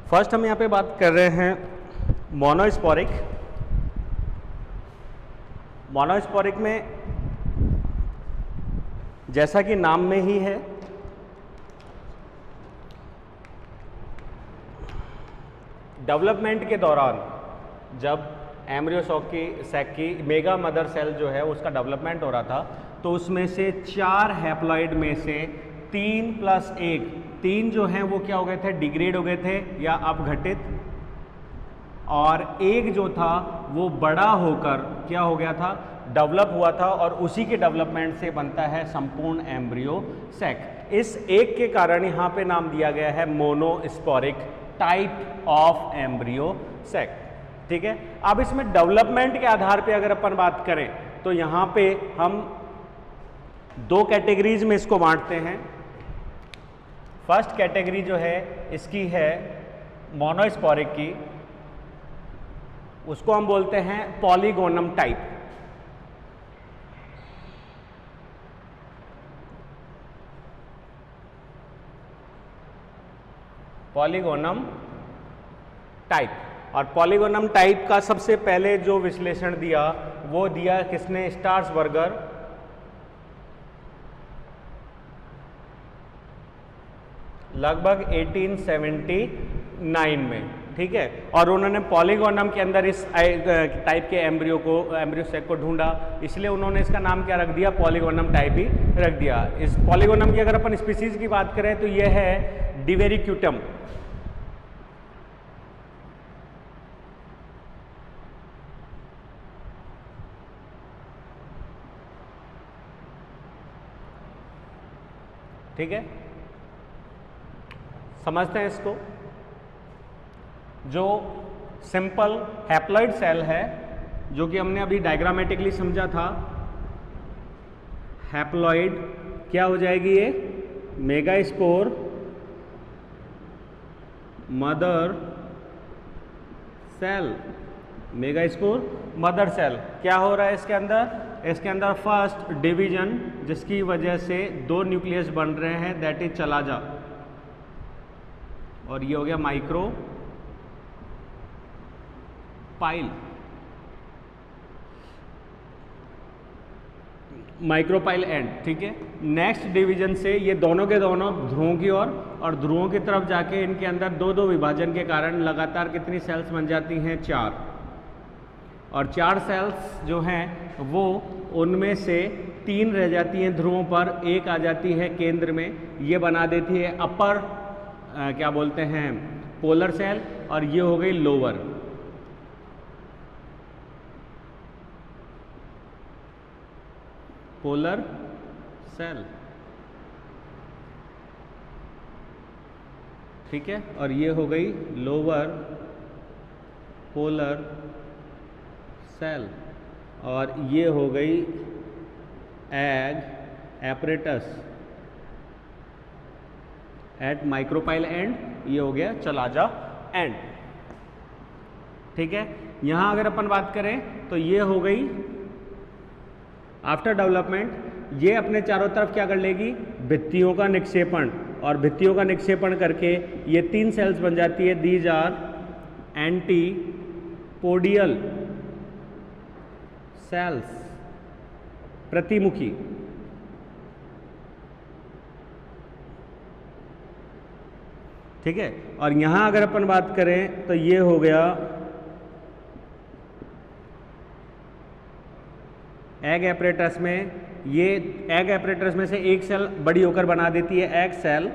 First हम यहाँ पे बात कर रहे हैं मोनोस्पोरिक। मोनोस्पोरिक में जैसा कि नाम में ही है, डेवलपमेंट के दौरान जब एम्ब्रियो सैक की मेगा मदर सेल जो है उसका डेवलपमेंट हो रहा था, तो उसमें से 4 हैप्लॉइड में से 3 + 1, 3 जो हैं वो क्या हो गए थे, डिग्रेड हो गए थे या अपघटित, और एक जो था वो बड़ा होकर क्या हो गया था, डेवलप हुआ था, और उसी के डेवलपमेंट से बनता है संपूर्ण एम्ब्रियो सैक। इस एक के कारण यहाँ पे नाम दिया गया है monosporic type of embryo sac. ठीक है, अब इसमें डेवलपमेंट के आधार पे अगर अपन बात करें तो यहाँ पे हम 2 कैटेगरीज में इसको बांटते हैं। फर्स्ट कैटेगरी जो है इसकी है मोनोस्पोरिक की, उसको हम बोलते हैं पॉलीगोनम टाइप। पॉलीगोनम टाइप, और पॉलीगोनम टाइप का सबसे पहले जो विश्लेषण दिया वो दिया किसने, स्टार्सबर्गर। लगभग 1879 में। ठीक है, और उन्होंने पॉलीगोनम के अंदर इस टाइप के एम्ब्रियो सैक को ढूंढा, इसलिए उन्होंने इसका नाम क्या रख दिया, पॉलीगोनम टाइप ही रख दिया। इस पॉलीगोनम की अगर अपन स्पीसीज की बात करें तो यह है डिवेरिक्यूटम। ठीक है, समझते हैं इसको। जो सिंपल हैप्लॉइड सेल है, जो कि हमने अभी डायग्रामेटिकली समझा था, हैप्लॉइड क्या हो जाएगी, ये megaspore mother cell. Megaspore mother cell क्या हो रहा है इसके अंदर, इसके अंदर फर्स्ट डिवीजन जिसकी वजह से 2 न्यूक्लियस बन रहे हैं, दैट इज चलाजा, और ये हो गया माइक्रो पाइल। Micropyle and. ठीक है, नेक्स्ट डिवीजन से ये दोनों के दोनों ध्रुवों की ओर और ध्रुवों की तरफ जाके इनके अंदर 2-2 विभाजन के कारण लगातार कितनी सेल्स बन जाती हैं, 4, और 4 सेल्स जो हैं वो उनमें से 3 रह जाती हैं ध्रुवों पर, 1 आ जाती है केंद्र में, ये बना देती है अपर क्या बोलते हैं, पोलर सेल, और ये हो गई लोअर। Polar cell. ठीक है, और ये हो गई लोअर पोलर सेल, और ये हो गई egg apparatus at micropyle end, ये हो गया चलाजा एंड। ठीक है, यहां अगर अपन बात करें तो ये हो गई आफ्टर डेवलपमेंट, ये अपने चारों तरफ क्या कर लेगी, भित्तियों का निक्षेपण, और भित्तियों का निक्षेपण करके ये 3 सेल्स बन जाती है, दीज आर एंटीपोडियल सेल्स, प्रतिमुखी। ठीक है, और यहां अगर अपन बात करें तो ये हो गया एग एपरेटस में, ये एग एपरेटस में से एक सेल बड़ी होकर बना देती है एग सेल,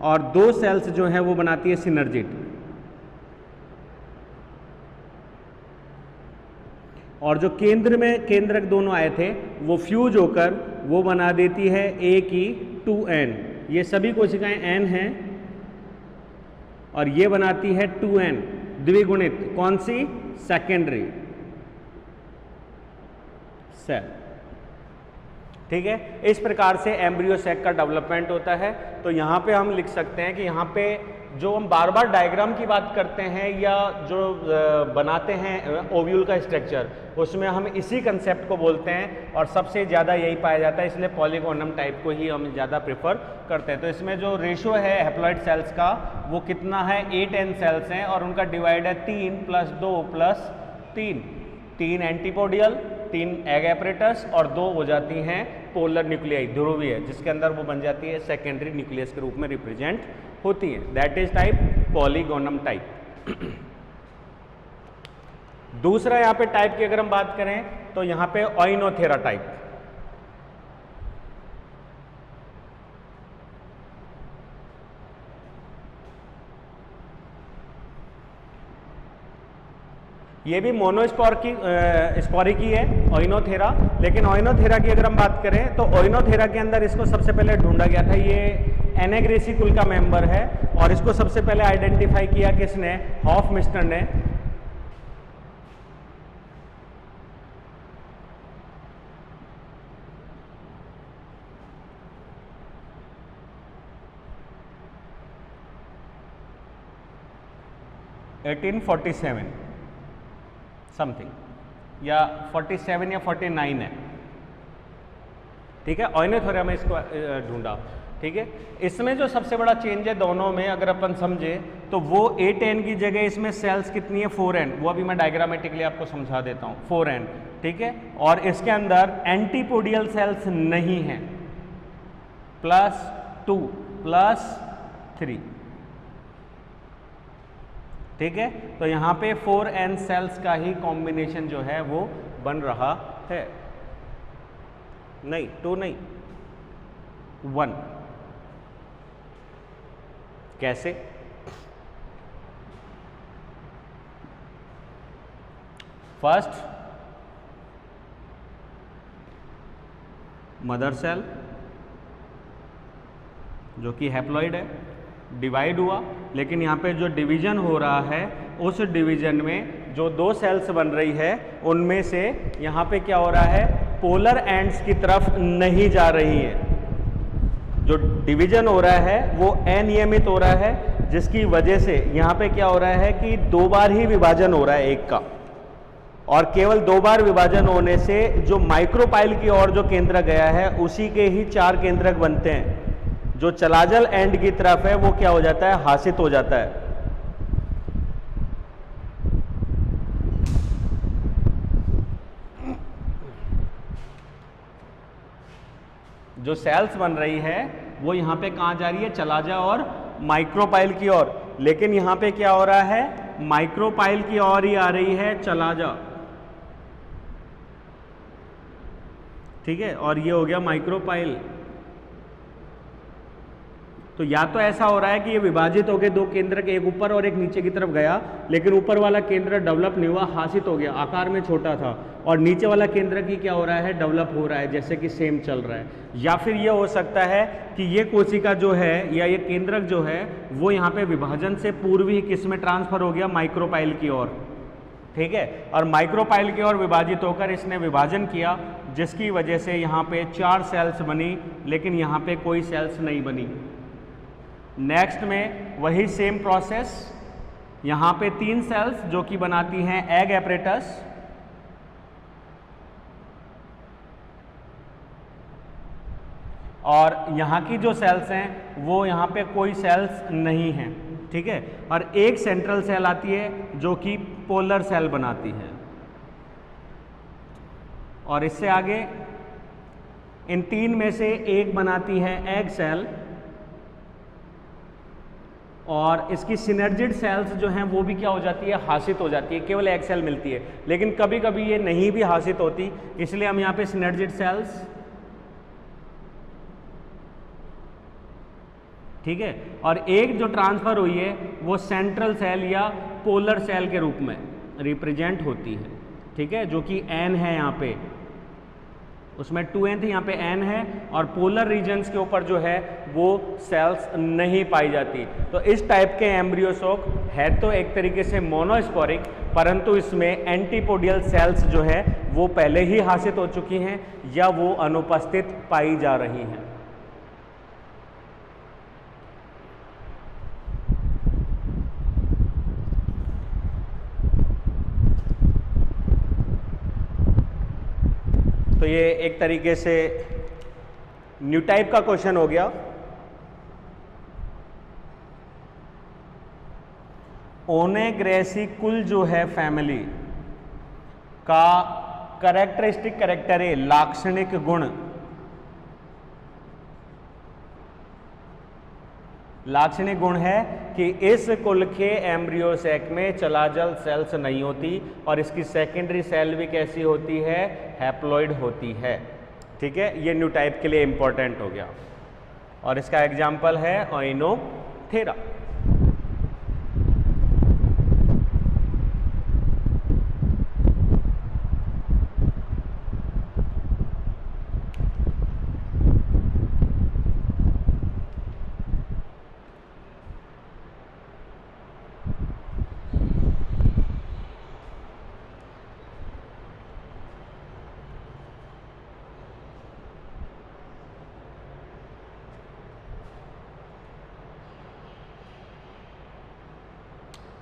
और 2 सेल्स जो हैं वो बनाती है सिनर्जिड, और जो केंद्र में केंद्रक दोनों आए थे वो फ्यूज होकर वो बना देती है A2N। ये सभी कोशिकाएं N हैं, और ये बनाती है 2N द्विगुणित, कौन सी, सेकेंडरी सेल। ठीक है, इस प्रकार से एम्ब्रियो सैक का डेवलपमेंट होता है। तो यहाँ पे हम लिख सकते हैं कि यहाँ पे जो हम बार बार डायग्राम की बात करते हैं या जो बनाते हैं ओव्यूल का स्ट्रक्चर, उसमें हम इसी कंसेप्ट को बोलते हैं और सबसे ज़्यादा यही पाया जाता है, इसलिए पॉलीगोनम टाइप को ही हम ज़्यादा प्रेफर करते हैं। तो इसमें जो रेशो है हैप्लॉइड सेल्स का वो कितना है, 8n सेल्स हैं और उनका डिवाइड है 3 + 2 + 3, 3 एंटीपोडियल, 3 एग एपरेटस और 2 हो जाती हैं पोलर न्यूक्लियाई, ध्रुवीय, जिसके अंदर वो बन जाती है सेकेंडरी न्यूक्लियस के रूप में रिप्रेजेंट होती है। That is type polygonum type. दूसरा यहाँ पे टाइप की अगर हम बात करें तो यहाँ पे ओइनोथेरा टाइप। ये भी मोनोस्पोर की स्पोरिकी है ओइनोथेरा, लेकिन ओइनोथेरा की अगर हम बात करें तो ओइनोथेरा के अंदर इसको सबसे पहले ढूंढा गया था, ये एनेग्रेसी कुल का मेंबर है और इसको सबसे पहले आइडेंटिफाई किया किसने, हॉफमिस्टर ने। समथिंग या 47 या 49 है, ठीक है। ओइनोथेरा में इसको ढूंढा, ठीक है। इसमें जो सबसे बड़ा चेंज है दोनों में अगर अपन समझे तो वो 8n की जगह इसमें सेल्स कितनी है, 4n, वो अभी मैं डायग्रामेटिकली आपको समझा देता हूँ, 4n, ठीक है। और इसके अंदर एंटीपोडियल सेल्स नहीं है, +2 +3, ठीक है। तो यहाँ पे 4n सेल्स का ही कॉम्बिनेशन जो है वो बन रहा है, नहीं 2 नहीं 1। कैसे? फर्स्ट मदर सेल जो कि हैप्लॉइड है, डिवाइड हुआ, लेकिन यहाँ पे जो डिवीजन हो रहा है उस डिवीजन में जो 2 सेल्स बन रही है उनमें से यहाँ पे क्या हो रहा है, पोलर एंड्स की तरफ नहीं जा रही है। जो डिवीजन हो रहा है वो अनियमित हो रहा है, जिसकी वजह से यहाँ पे क्या हो रहा है कि 2 बार ही विभाजन हो रहा है एक का, और केवल 2 बार विभाजन होने से जो माइक्रोपाइल की ओर जो केंद्रक गया है उसी के ही 4 केंद्रक बनते हैं। जो चलाजल एंड की तरफ है वो क्या हो जाता है, हासित हो जाता है। जो सेल्स बन रही है वो यहाँ पे कहाँ जा रही है, चलाजा और माइक्रोपाइल की ओर, लेकिन यहाँ पे क्या हो रहा है, माइक्रोपाइल की ओर ही आ रही है चलाजा, ठीक है। और ये हो गया माइक्रोपाइल। तो या तो ऐसा हो रहा है कि ये विभाजित हो गए 2 केंद्रक, एक ऊपर और एक नीचे की तरफ गया, लेकिन ऊपर वाला केंद्र डेवलप नहीं हुआ, हासित हो गया, आकार में छोटा था, और नीचे वाला केंद्र की क्या हो रहा है, डेवलप हो रहा है, जैसे कि सेम चल रहा है। या फिर ये हो सकता है कि ये कोशिका जो है या ये केंद्रक जो है वो यहाँ पे विभाजन से पूर्व ही किस में ट्रांसफर हो गया, माइक्रोपाइल की ओर, ठीक है। और माइक्रोपाइल की ओर विभाजित होकर इसने विभाजन किया, जिसकी वजह से यहाँ पे 4 सेल्स बनी, लेकिन यहाँ पे कोई सेल्स नहीं बनी। नेक्स्ट में वही सेम प्रोसेस, यहाँ पे 3 सेल्स जो कि बनाती हैं एग एपरेटस, और यहाँ की जो सेल्स हैं वो यहाँ पे कोई सेल्स नहीं हैं, ठीक है। और एक सेंट्रल सेल आती है जो कि पोलर सेल बनाती है, और इससे आगे इन 3 में से एक बनाती है एग सेल, और इसकी सिनर्जिड सेल्स जो हैं वो भी क्या हो जाती है, हासित हो जाती है, केवल एक सेल मिलती है, लेकिन कभी कभी ये नहीं भी हासित होती, इसलिए हम यहाँ पे सिनर्जिड सेल्स, ठीक है। और एक जो ट्रांसफर हुई है वो सेंट्रल सेल या पोलर सेल के रूप में रिप्रेजेंट होती है, ठीक है, जो कि एन है यहाँ पे, उसमें 2n थी, यहाँ पे n है, और पोलर रीजन्स के ऊपर जो है वो सेल्स नहीं पाई जाती। तो इस टाइप के एम्ब्रियोसोक है तो एक तरीके से मोनोस्पोरिक, परंतु इसमें एंटीपोडियल सेल्स जो है वो पहले ही हासित हो चुकी हैं या वो अनुपस्थित पाई जा रही हैं। तो ये एक तरीके से न्यू टाइप का क्वेश्चन हो गया। ओनेग्रेसी कुल जो है फैमिली का कैरेक्टरिस्टिक कैरेक्टर है, लाक्षणिक गुण, लाक्षणिक गुण है कि इस कुल के एम्ब्रियो सैक में चलाजल सेल्स नहीं होती और इसकी सेकेंडरी सेल भी कैसी होती है, हैप्लॉइड होती है। ठीक है, ये न्यू टाइप के लिए इंपॉर्टेंट हो गया और इसका एग्जाम्पल है ओइनोथेरा।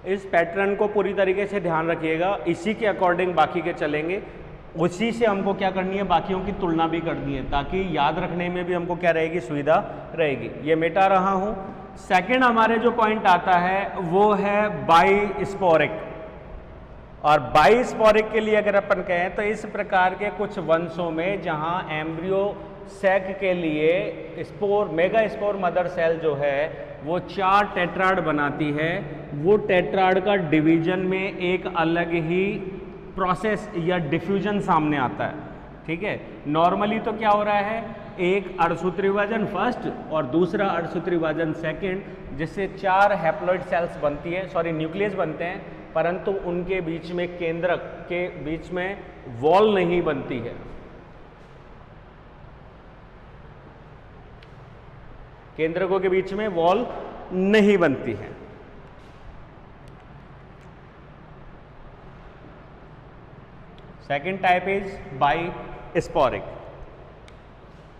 इस पैटर्न को पूरी तरीके से ध्यान रखिएगा, इसी के अकॉर्डिंग बाकी के चलेंगे, उसी से हमको क्या करनी है, बाकियों की तुलना भी करनी है ताकि याद रखने में भी हमको क्या रहेगी, सुविधा रहेगी। ये मिटा रहा हूं। सेकंड हमारे जो पॉइंट आता है वो है बाइस्पोरिक, और बाइस्पोरिक के लिए अगर अपन कहें तो इस प्रकार के कुछ वंशों में जहां एम्ब्रियो सैक के लिए spore, megaspore mother cell जो है वो 4 टेट्राड बनाती है, वो टेट्राड का डिवीजन में एक अलग ही प्रोसेस या डिफ्यूजन सामने आता है। ठीक है, नॉर्मली तो क्या हो रहा है, एक अर्धसूत्री विभाजन फर्स्ट और दूसरा अर्धसूत्री विभाजन सेकंड, जिससे 4 हैप्लॉइड सेल्स बनती है, सॉरी न्यूक्लियस बनते हैं, परंतु उनके बीच में केंद्रक के बीच में वॉल नहीं बनती है। केंद्रकों के बीच में वॉल नहीं बनती है। Second type is bisporic.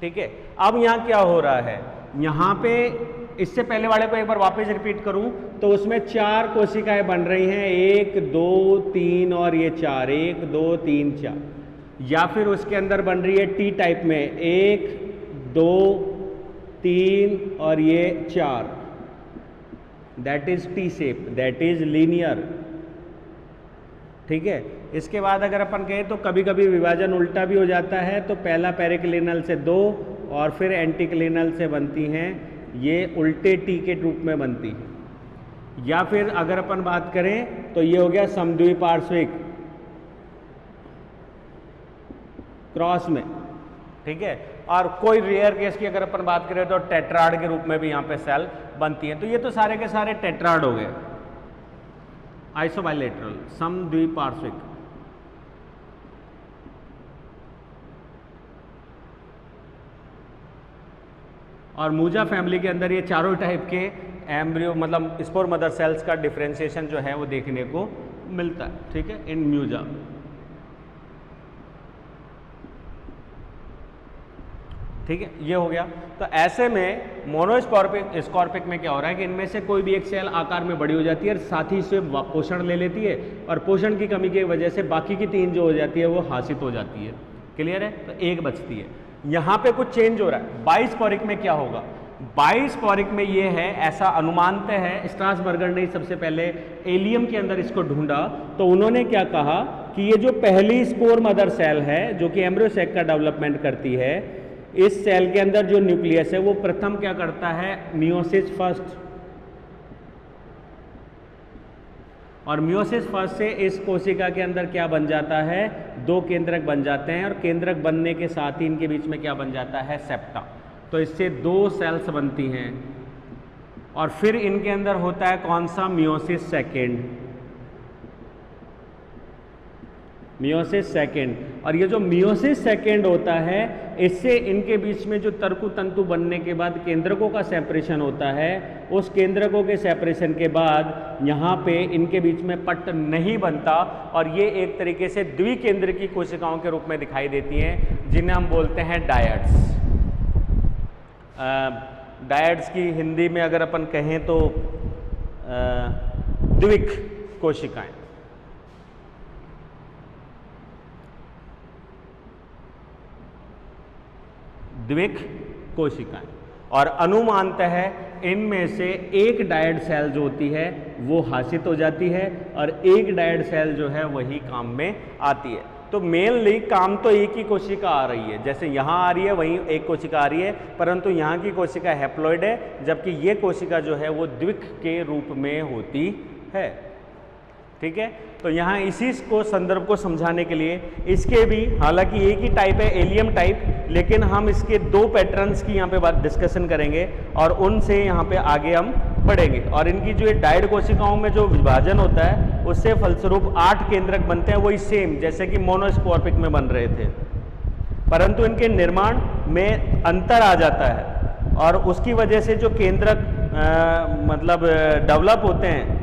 ठीक है, अब यहां क्या हो रहा है, यहां पे इससे पहले वाले को एक बार वापस रिपीट करूं तो उसमें 4 कोशिकाएं बन रही हैं, 1 2 3 और ये 4, 1 2 3 4, या फिर उसके अंदर बन रही है टी टाइप में 1 2 3 और ये 4, that is T shape, that is linear. ठीक है, इसके बाद अगर अपन कहें तो कभी कभी विभाजन उल्टा भी हो जाता है, तो पहला पेरिक्लिनल से 2 और फिर एंटीक्लिनल से बनती हैं, ये उल्टे टी के रूप में बनती है। या फिर अगर अपन बात करें तो ये हो गया समद्विपार्श्विक क्रॉस में। ठीक है, और कोई रेयर केस की अगर अपन बात करें तो टेट्राड के रूप में भी यहाँ पे सेल बनती है। तो ये तो सारे के सारे टेट्राड हो गए, आइसोबाइलेटरल समद्विपार्श्विक। और मूजा फैमिली के अंदर ये चारों टाइप के एम्ब्रियो मतलब स्पोर मदर सेल्स का डिफरेंशिएशन जो है वो देखने को मिलता है। ठीक है, इन म्यूजा। ठीक है, ये हो गया। तो ऐसे में मोनोस्कॉर्पिक स्कॉर्पिक में क्या हो रहा है कि इनमें से कोई भी एक सेल आकार में बड़ी हो जाती है और साथ ही से पोषण ले लेती है, और पोषण की कमी की वजह से बाकी की 3 जो हो जाती है वो हासित हो जाती है। क्लियर है, तो एक बचती है। यहाँ पे कुछ चेंज हो रहा है। बाइस्पोरिक में क्या होगा, बाइस्पोरिक में ये है, ऐसा अनुमानतः है, स्ट्रासबर्गर ने सबसे पहले एलियम के अंदर इसको ढूंढा, तो उन्होंने क्या कहा कि ये जो पहली स्पोर मदर सेल है जो कि एम्ब्रियो सैक का डेवलपमेंट करती है, इस सेल के अंदर जो न्यूक्लियस है वो प्रथम क्या करता है, मियोसिस फर्स्ट, और मियोसिस फर्स्ट से इस कोशिका के अंदर क्या बन जाता है, 2 केंद्रक बन जाते हैं, और केंद्रक बनने के साथ ही इनके बीच में क्या बन जाता है, सेप्टा। तो इससे 2 सेल्स बनती हैं, और फिर इनके अंदर होता है कौन सा, मियोसिस सेकेंड, मियोसिस सेकेंड। और ये जो मियोसिस सेकेंड होता है, इससे इनके बीच में जो तर्कु तंतु बनने के बाद केंद्रकों का सेपरेशन होता है, उस केंद्रकों के सेपरेशन के बाद यहाँ पे इनके बीच में पट्ट नहीं बनता, और ये एक तरीके से द्विकेंद्र की कोशिकाओं के रूप में दिखाई देती हैं, जिन्हें हम बोलते हैं डायड्स। डायड्स की हिंदी में अगर अपन कहें तो द्विक कोशिकाएं। द्विक कोशिकाएं, और अनुमानतः इनमें से एक डायड सेल जो होती है वो हासित हो जाती है और एक डायड सेल जो है वही काम में आती है। तो मेनली काम तो एक ही कोशिका आ रही है, जैसे यहाँ आ रही है वहीं एक कोशिका आ रही है, परंतु यहाँ की कोशिका हैप्लॉइड है जबकि ये कोशिका जो है वो द्विक के रूप में होती है। ठीक है, तो यहाँ इसी को संदर्भ को समझाने के लिए इसके भी, हालांकि एक ही टाइप है एलियम टाइप, लेकिन हम इसके दो पैटर्न्स की यहाँ पे बात डिस्कशन करेंगे और उनसे यहाँ पे आगे हम बढ़ेंगे। और इनकी जो डायड कोशिकाओं में जो विभाजन होता है उससे फलस्वरूप 8 केंद्रक बनते हैं, वही सेम जैसे कि मोनोस्पोर्पिक में बन रहे थे, परंतु इनके निर्माण में अंतर आ जाता है और उसकी वजह से जो केंद्रक मतलब डेवलप होते हैं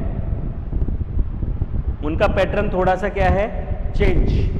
उनका पैटर्न थोड़ा सा क्या है, चेंज।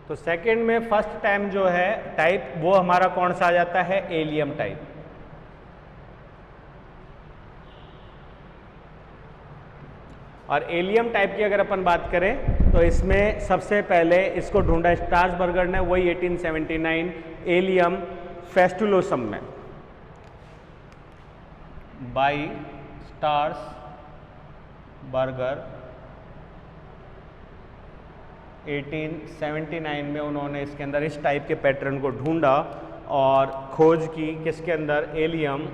तो सेकंड में फर्स्ट टाइम जो है टाइप वो हमारा कौन सा आ जाता है, एलियम टाइप। और एलियम टाइप की अगर अपन बात करें तो इसमें सबसे पहले इसको ढूंढा स्ट्रासबर्गर ने, वही 1879 एलियम फेस्टुलोसम में, बाई स्ट्रासबर्गर 1879 में उन्होंने इसके अंदर इस टाइप के पैटर्न को ढूंढा और खोज की किसके अंदर, एलियम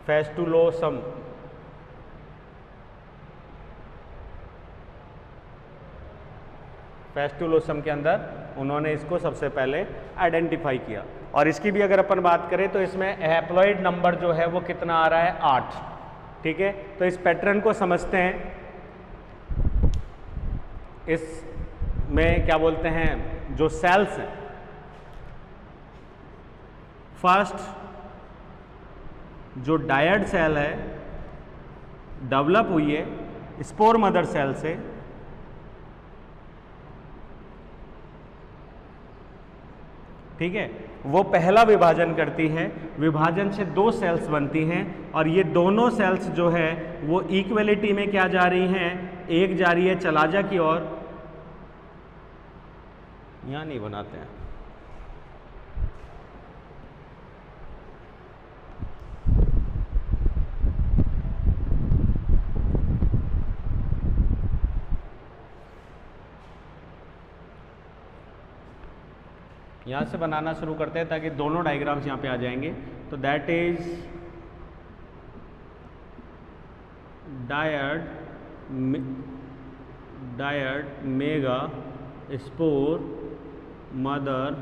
फेस्टुलोसम। फेस्टुलोसम के अंदर उन्होंने इसको सबसे पहले आइडेंटिफाई किया। और इसकी भी अगर अपन बात करें तो इसमें हैप्लॉइड नंबर जो है वो कितना आ रहा है, 8। ठीक है, तो इस पैटर्न को समझते हैं। इसमें क्या बोलते हैं, जो सेल्स हैं, फर्स्ट जो डायड सेल है डेवलप हुई है स्पोर मदर सेल से, ठीक है, वो पहला विभाजन करती है। विभाजन से 2 सेल्स बनती हैं और ये दोनों सेल्स जो है वो इक्वलिटी में क्या जा रही हैं, एक जा रही है चलाजा की ओर, यहां नहीं बनाते हैं, यहाँ से बनाना शुरू करते हैं ताकि दोनों डायग्राम्स यहाँ पे आ जाएंगे। तो that is dyad megaspore mother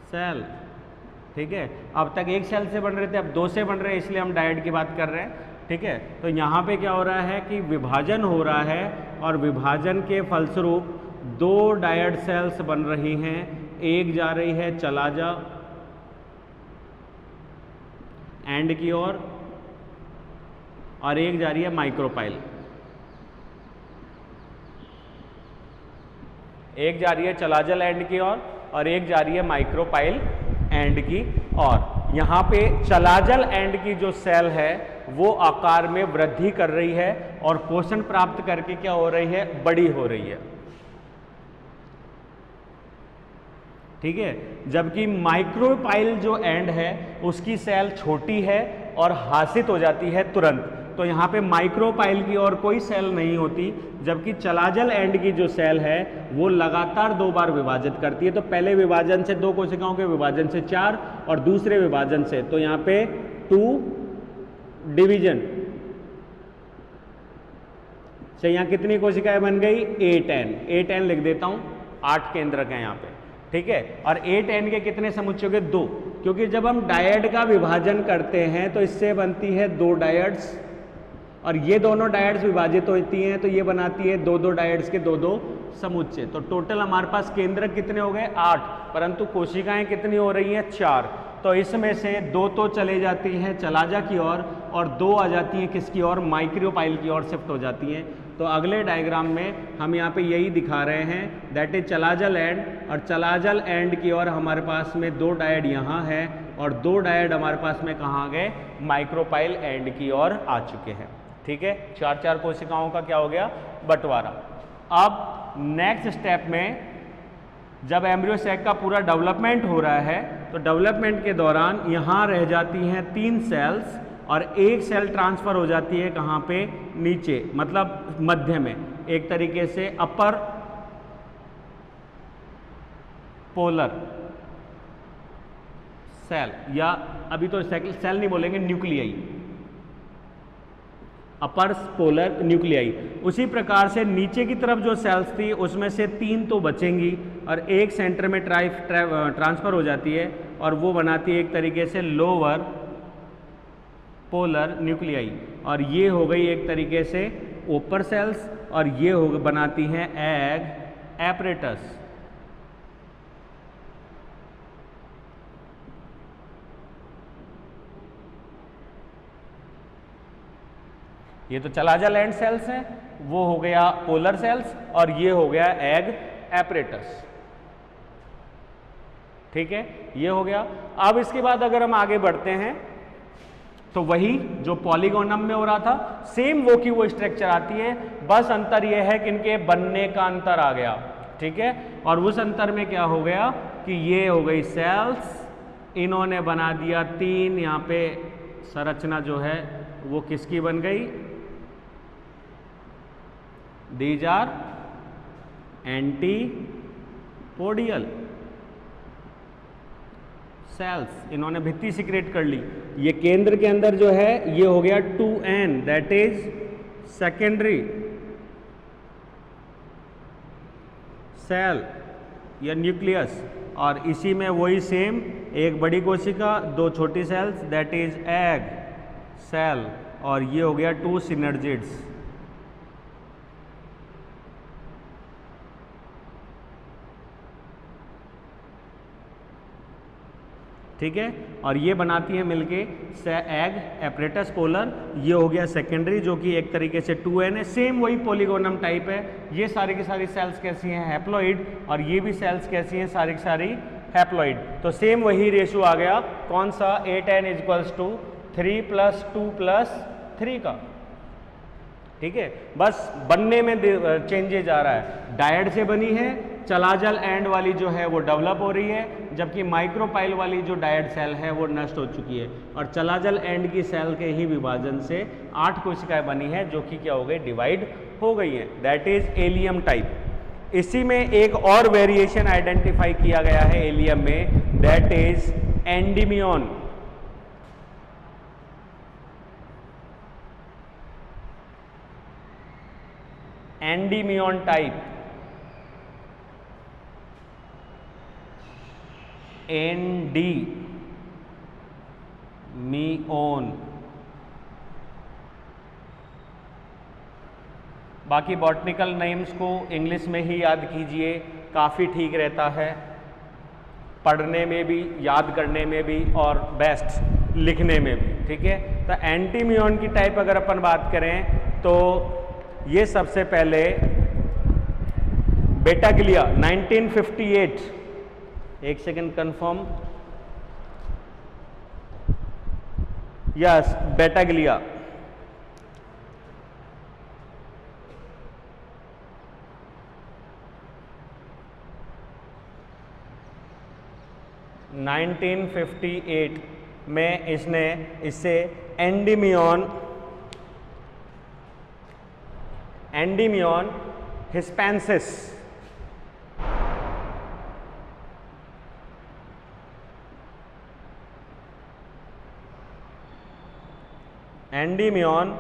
cell. ठीक है, अब तक एक सेल से बन रहे थे, अब 2 से बन रहे हैं, इसलिए हम डायड की बात कर रहे हैं। ठीक है, तो यहाँ पे क्या हो रहा है कि विभाजन हो रहा है और विभाजन के फलस्वरूप 2 डायड सेल्स बन रही हैं। एक जा रही है चलाजा एंड की ओर और एक जा रही है माइक्रोपाइल। एक जा रही है चलाजल एंड की ओर और एक जा रही है माइक्रोपाइल एंड की ओर। यहाँ पे चलाजल एंड की जो सेल है वो आकार में वृद्धि कर रही है और पोषण प्राप्त करके क्या हो रही है, बड़ी हो रही है। ठीक है, जबकि माइक्रोपाइल जो एंड है उसकी सेल छोटी है और हासित हो जाती है तुरंत। तो यहाँ पे माइक्रोपाइल की और कोई सेल नहीं होती, जबकि चलाजल एंड की जो सेल है वो लगातार 2 बार विभाजित करती है। तो पहले विभाजन से 2 कोशिकाओं के विभाजन से 4 और दूसरे विभाजन से, तो यहाँ पे 2 डिवीजन तो यहाँ कितनी कोशिकाएं बन गई? A10 लिख देता हूँ, 8 केंद्रक हैं यहाँ पे, ठीक है। और A10 के कितने समुच्चय हो गए? 2, क्योंकि जब हम डायड का विभाजन करते हैं तो इससे बनती है 2 डायड्स, और ये दोनों डायड्स विभाजित होती हैं तो ये बनाती है 2 डायड्स के 2 समुच्चय। तो टोटल हमारे पास केंद्रक कितने हो गए? 8, परंतु कोशिकाएं कितनी हो रही हैं? 4। तो इसमें से 2 तो चले जाती हैं चलाजा की ओर, और 2 आ जाती हैं किसकी ओर? माइक्रोपाइल की ओर शिफ्ट हो जाती हैं। तो अगले डायग्राम में हम यहाँ पे यही दिखा रहे हैं, दैट इज चलाजल एंड, और चलाजल एंड की ओर हमारे पास में 2 डायड यहाँ है, और 2 डायड हमारे पास में कहाँ गए? माइक्रोपाइल एंड की ओर आ चुके हैं, ठीक है। 4 कोशिकाओं का क्या हो गया? बंटवारा। अब नेक्स्ट स्टेप में जब एम्ब्रियो सैक का पूरा डेवलपमेंट हो रहा है तो डेवलपमेंट के दौरान यहाँ रह जाती हैं 3 सेल्स, और 1 सेल ट्रांसफर हो जाती है कहाँ पे? नीचे, मतलब मध्य में, एक तरीके से अपर पोलर सेल, या अभी तो सेल नहीं बोलेंगे, न्यूक्लियाई, अपर पोलर न्यूक्लियाई। उसी प्रकार से नीचे की तरफ जो सेल्स थी उसमें से 3 तो बचेंगी, और 1 सेंटर में ट्रांसफर हो जाती है, और वो बनाती है एक तरीके से लोअर पोलर न्यूक्लियाई, और ये हो गई एक तरीके से ऊपर सेल्स, और ये बनाती हैं एग एपरेटस। ये तो चलाजल एंड सेल्स हैं, वो हो गया पोलर सेल्स, और ये हो गया एग एपरेटस, ठीक है, ये हो गया। अब इसके बाद अगर हम आगे बढ़ते हैं तो वही जो पॉलीगोनम में हो रहा था, सेम वो की वो स्ट्रक्चर आती है, बस अंतर ये है कि इनके बनने का अंतर आ गया, ठीक है। और उस अंतर में क्या हो गया कि ये हो गई सेल्स, इन्होंने बना दिया 3, यहाँ पे संरचना जो है वो किसकी बन गई? दीज आर एंटीपोडियल सेल्स, इन्होंने भित्ति सिक्रेट कर ली। ये केंद्र के अंदर जो है ये हो गया 2n, that is secondary cell या न्यूक्लियस, और इसी में वही सेम, एक बड़ी कोशिका, 2 छोटी cells, that is egg cell, और ये हो गया 2 सिनर्जिड्स, ठीक है। और ये बनाती है मिलके एग एपरेटस पोलर, ये हो गया सेकेंडरी जो कि एक तरीके से 2n है, सेम वही पॉलीगोनम टाइप है। ये सारी की सारी सेल्स कैसी हैं? हैप्लॉइड, और ये भी सेल्स कैसी हैं? सारी की सारी हैप्लॉइड। तो सेम वही रेशो आ गया, कौन सा? A10 = 3 + 2 + 3 का, ठीक है। बस बनने में चेंजेज आ रहा है, डायड से बनी है, चलाजल एंड वाली जो है वो डेवलप हो रही है, जबकि माइक्रोपाइल वाली जो डायड सेल है वो नष्ट हो चुकी है, और चलाजल एंड की सेल के ही विभाजन से 8 कोशिकाएं बनी है जो कि क्या हो गई? डिवाइड हो गई हैं, दैट इज एलियम टाइप। इसी में एक और वेरिएशन आइडेंटिफाई किया गया है एलियम में, that is Endymion. Endymion type, Endymion. बाकी बॉटनिकल नेम्स को इंग्लिश में ही याद कीजिए, काफ़ी ठीक रहता है, पढ़ने में भी, याद करने में भी, और बेस्ट लिखने में भी, ठीक है। तो एंटीमियन की टाइप अगर अपन बात करें तो ये सबसे पहले बेटाग्लिया 1958, एक सेकेंड कंफर्म, यस बेटाग्लिया, (1958) में इसने इससे एंडीमियन हिस्पेंसिस एंडीमियन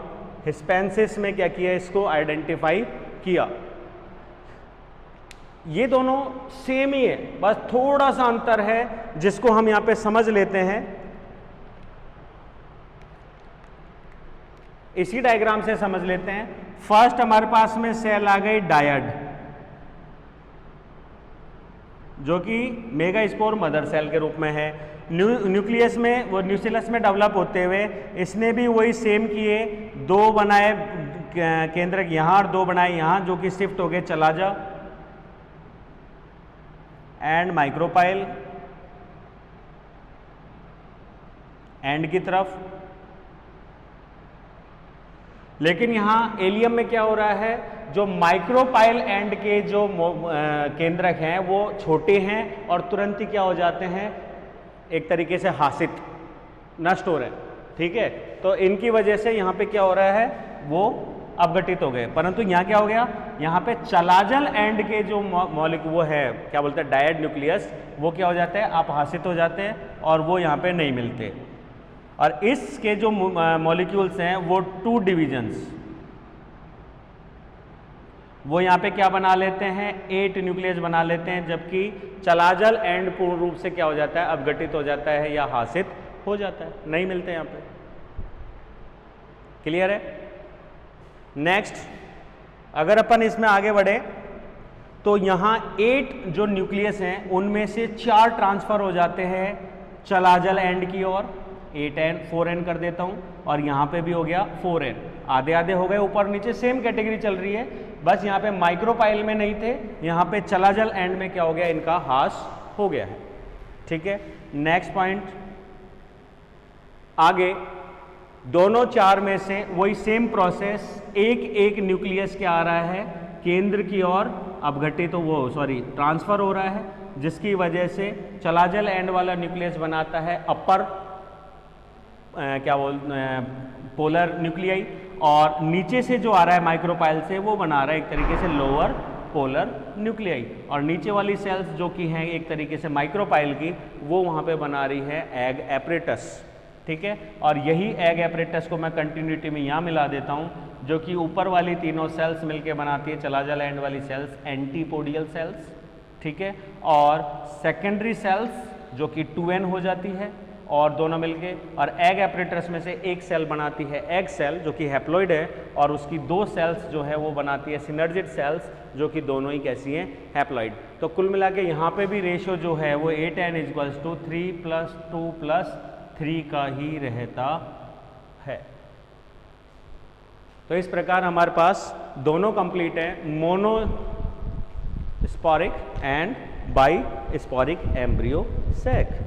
हिस्पेंसिस में क्या किया, इसको आइडेंटिफाई किया। ये दोनों सेम ही है, बस थोड़ा सा अंतर है जिसको हम यहां पे समझ लेते हैं। इसी डायग्राम से समझ लेते हैं। फर्स्ट हमारे पास में सेल आ गई डायड, जो कि मेगा स्पोर मदर सेल के रूप में है। न्यूक्लियस में, वो न्यूक्लियस में डेवलप होते हुए इसने भी वही सेम किए, दो बनाए केंद्रक यहां और दो बनाए यहां, जो कि शिफ्ट हो गए चलाजा एंड माइक्रोपाइल एंड की तरफ। लेकिन यहां एलियम में क्या हो रहा है, जो माइक्रोपाइल एंड के जो केंद्रक हैं वो छोटे हैं और तुरंत ही क्या हो जाते हैं, एक तरीके से हासित, नष्ट हो रहे हैं। ठीक है, तो इनकी वजह से यहां पे क्या हो रहा है, वो अपघटित हो गए। परंतु यहां क्या हो गया, यहां पे चलाजल एंड के जो मॉलिक्यूल वो है, क्या बोलते हैं, डायड न्यूक्लियस, वो क्या हो जाते हैं, अपहासित हो जाते हैं और वो यहां पे नहीं मिलते। और इसके जो मॉलिक्यूल्स हैं वो 2 डिविजन्स, वो यहाँ पे क्या बना लेते हैं, 8 न्यूक्लियस बना लेते हैं, जबकि चलाजल एंड पूर्ण रूप से क्या हो जाता है, अपघटित हो जाता है या हासित हो जाता है, नहीं मिलते यहाँ पे। क्लियर है? नेक्स्ट, अगर अपन इसमें आगे बढ़े तो यहाँ 8 जो न्यूक्लियस हैं उनमें से 4 ट्रांसफर हो जाते हैं चलाजल एंड की ओर, 8n 4n कर देता हूं, और यहाँ पे भी हो गया 4n, आधे आधे हो गए, ऊपर नीचे सेम कैटेगरी चल रही है। बस यहाँ पे माइक्रोपाइल में नहीं थे, यहाँ पे चलाजल एंड में क्या हो गया, इनका हास हो गया है। ठीक है, नेक्स्ट पॉइंट, आगे दोनों 4 में से वही सेम प्रोसेस, एक एक न्यूक्लियस क्या आ रहा है, केंद्र की ओर अपघटित ट्रांसफर हो रहा है, जिसकी वजह से चलाजल एंड वाला न्यूक्लियस बनाता है अपर पोलर न्यूक्लियाई, और नीचे से जो आ रहा है माइक्रोपाइल से वो बना रहा है एक तरीके से लोअर पोलर न्यूक्लियाई, और नीचे वाली सेल्स जो कि हैं एक तरीके से माइक्रोपाइल की, वो वहाँ पे बना रही है एग एपरेटस। ठीक है, और यही एग एपरेटस को मैं कंटिन्यूटी में यहाँ मिला देता हूँ, जो कि ऊपर वाली तीनों सेल्स मिलके बनाती है चलाजल एंड वाली सेल्स, एंटीपोडियल सेल्स। ठीक है, और सेकेंडरी सेल्स जो कि 2n हो जाती है, और दोनों मिलके, और एग एपरेटस में से एक सेल बनाती है एग सेल, जो कि हैप्लॉइड है, और उसकी 2 सेल्स जो है वो बनाती है सिनर्जिड सेल्स, जो कि दोनों ही कैसी हैं, हैप्लॉइड। तो कुल मिला के यहाँ पे भी रेशियो जो है वो 8n = 3 + 2 + 3 का ही रहता है। तो इस प्रकार हमारे पास दोनों कंप्लीट है, monosporic and bisporic embryo sac.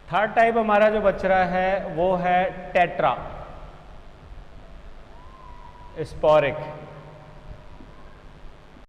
Third type हमारा जो बच रहा है वो है टेट्रा स्पोरिक।